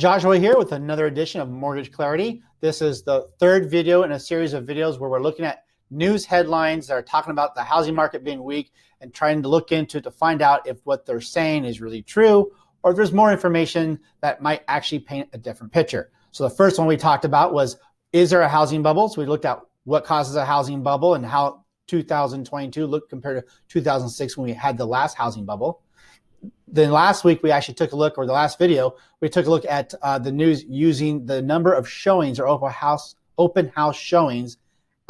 Joshua here with another edition of Mortgage Clarity. This is the third video in a series of videos where we're looking at news headlines that are talking about the housing market being weak and trying to look into it to find out if what they're saying is really true or if there's more information that might actually paint a different picture. So the first one we talked about was, is there a housing bubble? So we looked at what causes a housing bubble and how 2022 looked compared to 2006 when we had the last housing bubble. Then last week we actually took a look, or the last video, we took a look at the news using the number of showings or open house showings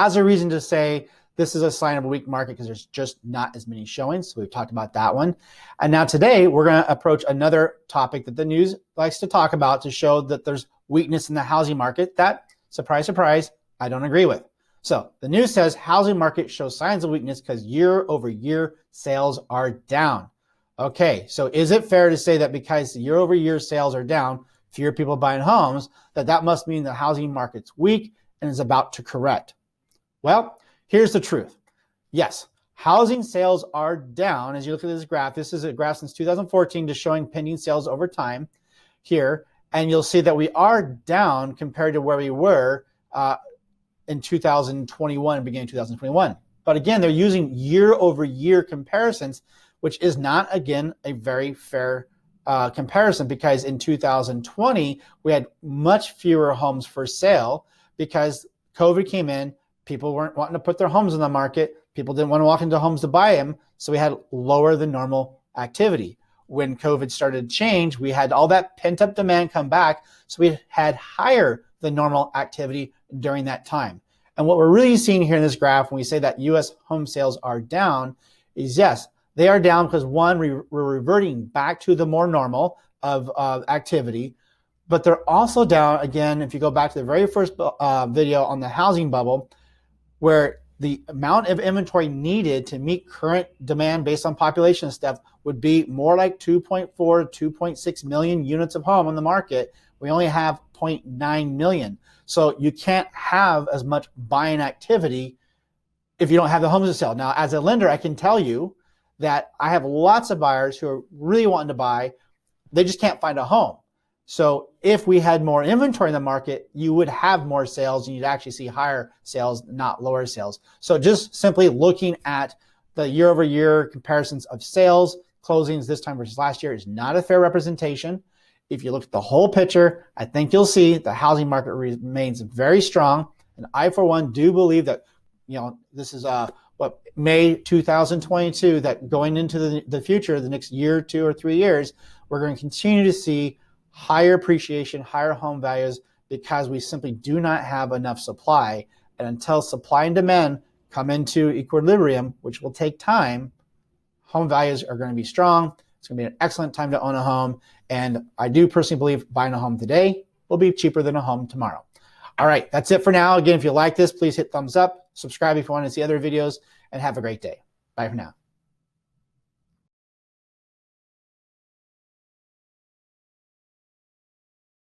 as a reason to say this is a sign of a weak market because there's just not as many showings. So we've talked about that one. And now today we're going to approach another topic that the news likes to talk about to show that there's weakness in the housing market that, surprise, surprise, I don't agree with. So the news says housing market shows signs of weakness because year over year sales are down. Okay, so is it fair to say that because year over year sales are down, fewer people buying homes, that must mean the housing market's weak and is about to correct? Well, here's the truth. Yes, housing sales are down. As you look at this graph, this is a graph since 2014 just showing pending sales over time here. And you'll see that we are down compared to where we were in 2021, beginning of 2021. But again, they're using year over year comparisons, which is not, again, a very fair comparison because in 2020, we had much fewer homes for sale because COVID came in, people weren't wanting to put their homes on the market, people didn't want to walk into homes to buy them, so we had lower than normal activity. When COVID started to change, we had all that pent-up demand come back, so we had higher than normal activity during that time. And what we're really seeing here in this graph when we say that U.S. home sales are down is, yes, they are down because one, we're reverting back to the more normal of activity, but they're also down, again, if you go back to the very first video on the housing bubble, where the amount of inventory needed to meet current demand based on population stuff would be more like 2.4, 2.6 million units of home on the market. We only have 0.9 million. So you can't have as much buying activity if you don't have the homes to sell. Now, as a lender, I can tell you that I have lots of buyers who are really wanting to buy. They just can't find a home. So if we had more inventory in the market, you would have more sales and you'd actually see higher sales, not lower sales. So just simply looking at the year over year comparisons of sales, closings this time versus last year is not a fair representation. If you look at the whole picture, I think you'll see the housing market remains very strong. And I, for one, do believe that, this is May 2022, that going into the future, the next year, 2 or 3 years, we're going to continue to see higher appreciation, higher home values, because we simply do not have enough supply. And until supply and demand come into equilibrium, which will take time, home values are going to be strong. It's going to be an excellent time to own a home. And I do personally believe buying a home today will be cheaper than a home tomorrow. All right, that's it for now. Again, if you like this, please hit thumbs up, subscribe if you want to see other videos, and have a great day. Bye for now.